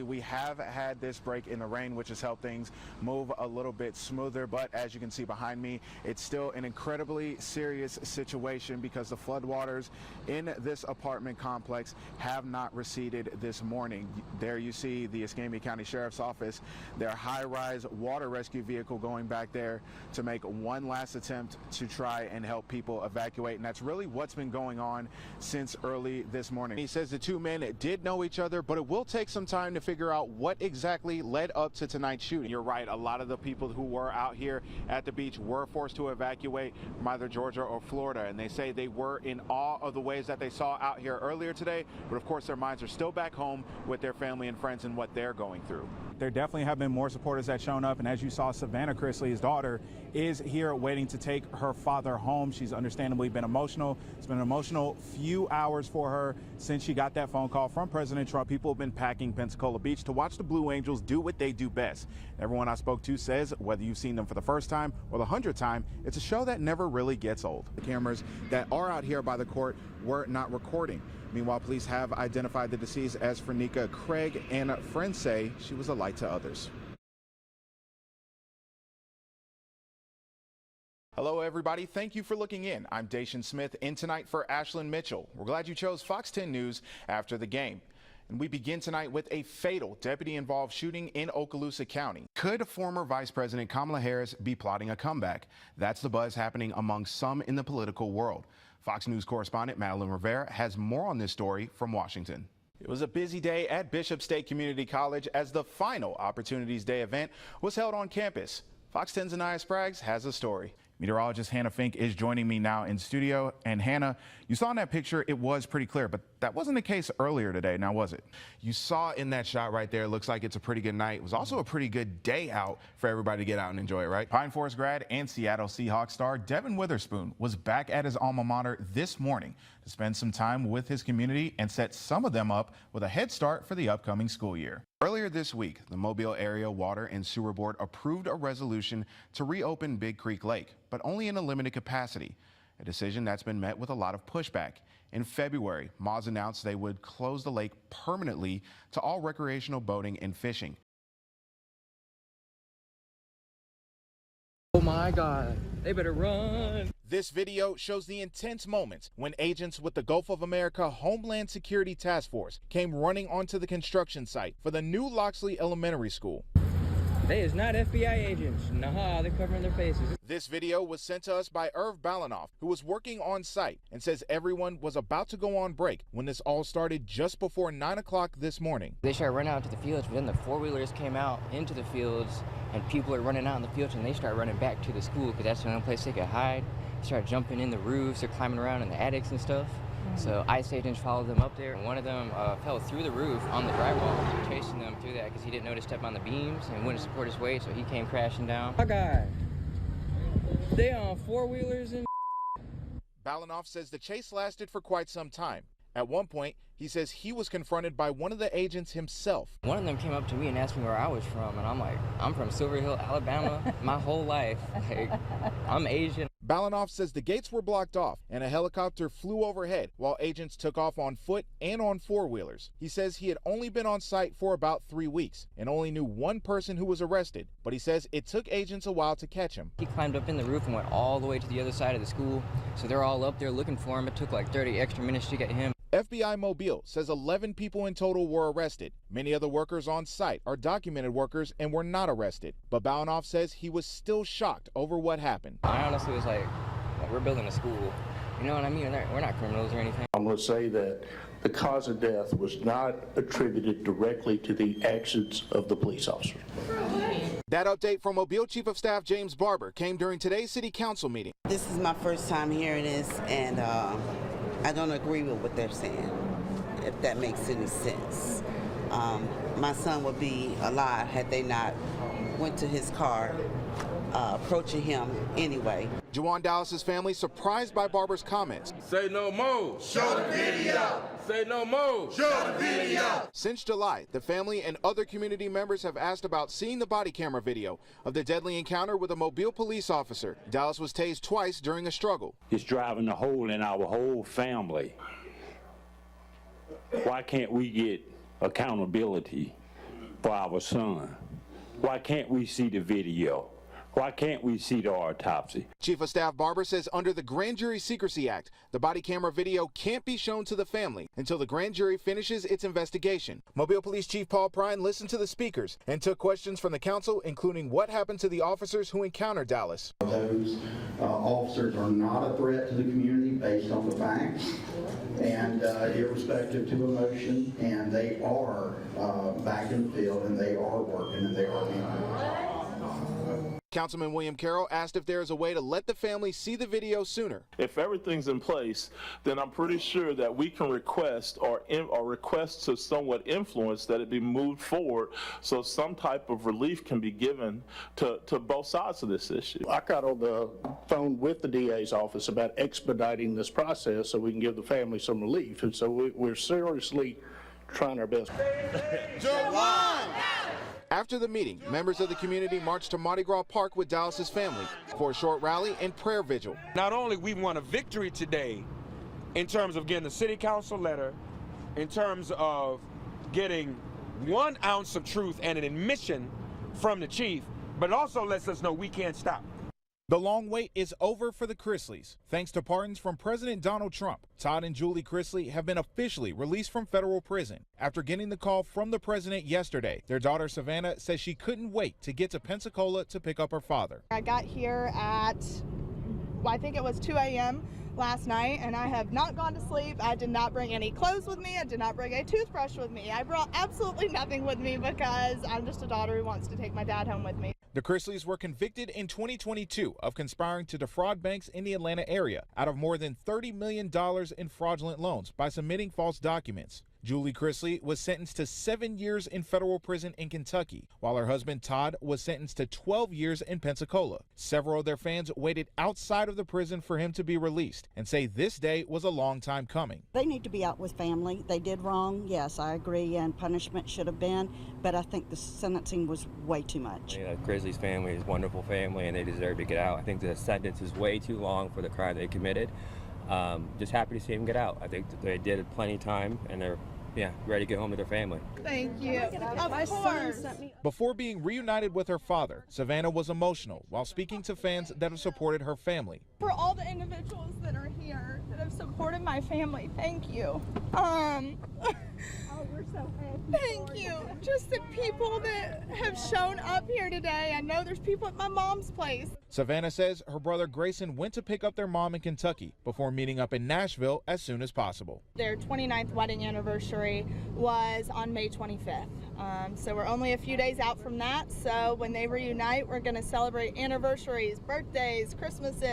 We have had this break in the rain, which has helped things move a little bit smoother, but as you can see behind me, it's still an incredibly serious situation because the floodwaters in this apartment complex have not receded this morning. There you see the Escambia County Sheriff's Office, their high-rise water rescue vehicle going back there to make one last attempt to try and help people evacuate, and that's really what's been going on since early this morning. He says the two men did know each other, but it will take some time to figure out what exactly led up to tonight's shooting. You're right, a lot of the people who were out here at the beach were forced to evacuate from either Georgia or Florida, and they say they were in awe of the waves that they saw out here earlier today, but of course their minds are still back home with their family and friends and what they're going through. There definitely have been more supporters that shown up, and as you saw, Savannah Chrisley, his daughter, is here waiting to take her father home. She's understandably been emotional. It's been an emotional few hours for her since she got that phone call from President Trump. People have been packing Pensacola Beach to watch the Blue Angels do what they do best. Everyone I spoke to says whether you've seen them for the first time or the 100th time, it's a show that never really gets old. The cameras that are out here by the court were not recording. Meanwhile, police have identified the deceased as Frenika Craig, and friends say she was a light to others. Hello, everybody. Thank you for looking in. I'm Daeshen Smith, in tonight for Ashlyn Mitchell. We're glad you chose Fox 10 News after the game. And we begin tonight with a fatal deputy-involved shooting in Okaloosa County. Could former Vice President Kamala Harris be plotting a comeback? That's the buzz happening among some in the political world. Fox News correspondent Madeline Rivera has more on this story from Washington. It was a busy day at Bishop State Community College as the final Opportunities Day event was held on campus. Fox 10's Anaya Spraggs has a story. Meteorologist Hannah Fink is joining me now in studio. And Hannah, you saw in that picture it was pretty clear, but that wasn't the case earlier today, now was it? You saw in that shot right there, it looks like it's a pretty good night. It was also a pretty good day out for everybody to get out and enjoy it, right? Pine Forest grad and Seattle Seahawks star Devin Witherspoon was back at his alma mater this morning to spend some time with his community and set some of them up with a head start for the upcoming school year. Earlier this week, the Mobile Area Water and Sewer Board approved a resolution to reopen Big Creek Lake, but only in a limited capacity, a decision that's been met with a lot of pushback. In February, Moz announced they would close the lake permanently to all recreational boating and fishing. Oh my God, they better run. This video shows the intense moments when agents with the Gulf of America Homeland Security Task Force came running onto the construction site for the new Loxley Elementary School. They is not FBI agents. Nah, they're covering their faces. This video was sent to us by Irv Balanoff, who was working on site and says everyone was about to go on break when this all started just before 9 o'clock this morning. They started running out to the fields, but then the four-wheelers came out into the fields, and people are running out in the fields, and they start running back to the school because that's the only place they could hide. They started jumping in the roofs, they're climbing around in the attics and stuff. So ICE agents followed them up there, and one of them fell through the roof on the drywall, chasing them through that because he didn't know to step on the beams and wouldn't support his weight, so he came crashing down. My God, they on four-wheelers and Balanoff says the chase lasted for quite some time. At one point, he says he was confronted by one of the agents himself. One of them came up to me and asked me where I was from, and I'm like, I'm from Silver Hill, Alabama, my whole life. Like, I'm Asian. Balanoff says the gates were blocked off and a helicopter flew overhead while agents took off on foot and on four-wheelers. He says he had only been on site for about 3 weeks and only knew one person who was arrested, but he says it took agents a while to catch him. He climbed up in the roof and went all the way to the other side of the school, so they're all up there looking for him. It took like 30 extra minutes to get him. FBI Mobile says 11 people in total were arrested. Many of the workers on site are documented workers and were not arrested. But Balanoff says he was still shocked over what happened. I honestly was like, we're building a school. You know what I mean? We're not criminals or anything. I'm going to say that the cause of death was not attributed directly to the actions of the police officer. That update from Mobile Chief of Staff James Barber came during today's City Council meeting. This is my first time hearing this, and I don't agree with what they're saying, if that makes any sense. My son would be alive had they not went to his car, approaching him anyway. Juwan Dallas's family surprised by Barber's comments. Say no more. Show the video. Say no more. Show the video. Since July, the family and other community members have asked about seeing the body camera video of the deadly encounter with a Mobile police officer. Dallas was tased twice during a struggle. It's driving a hole in our whole family. Why can't we get accountability for our son. Why can't we see the video? Why can't we see the autopsy? Chief of Staff Barber says under the Grand Jury Secrecy Act, the body camera video can't be shown to the family until the grand jury finishes its investigation. Mobile Police Chief Paul Prine listened to the speakers and took questions from the council, including what happened to the officers who encountered Dallas. Those officers are not a threat to the community based on the facts and irrespective to emotion, and they are back in the field and they are working and they are being heard. Councilman William Carroll asked if there is a way to let the family see the video sooner. If everything's in place, then I'm pretty sure that we can request or request to somewhat influence that it be moved forward so some type of relief can be given to both sides of this issue. I got on the phone with the DA's office about expediting this process so we can give the family some relief. And so we're seriously trying our best. After the meeting, members of the community marched to Mardi Gras Park with Dallas's family for a short rally and prayer vigil. Not only we won a victory today in terms of getting a city council letter, in terms of getting 1 ounce of truth and an admission from the chief, but it also lets us know we can't stop. The long wait is over for the Chrisleys. Thanks to pardons from President Donald Trump, Todd and Julie Chrisley have been officially released from federal prison. After getting the call from the president yesterday, their daughter Savannah says she couldn't wait to get to Pensacola to pick up her father. I got here at, I think it was 2 a.m. last night, and I have not gone to sleep. I did not bring any clothes with me. I did not bring a toothbrush with me. I brought absolutely nothing with me because I'm just a daughter who wants to take my dad home with me. The Chrisleys were convicted in 2022 of conspiring to defraud banks in the Atlanta area out of more than $30 million in fraudulent loans by submitting false documents. Julie Chrisley was sentenced to 7 years in federal prison in Kentucky, while her husband Todd was sentenced to 12 years in Pensacola. Several of their fans waited outside of the prison for him to be released and say this day was a long time coming. They need to be out with family. They did wrong, yes, I agree, and punishment should have been, but I think the sentencing was way too much. Yeah, Grizzly's family is a wonderful family and they deserve to get out. I think the sentence is way too long for the crime they committed. Just happy to see them get out. I think that they did plenty of time and they're ready to get home to their family. Thank you. Of course. Before being reunited with her father, Savannah was emotional while speaking to fans that have supported her family. For all the individuals that are here that have supported my family, thank you. We're so happy. Thank you. Just the people that have shown up here today. I know there's people at my mom's place. Savannah says her brother Grayson went to pick up their mom in Kentucky before meeting up in Nashville as soon as possible. Their 29th wedding anniversary was on May 25th. So we're only a few days out from that. So when they reunite, we're going to celebrate anniversaries, birthdays, Christmases.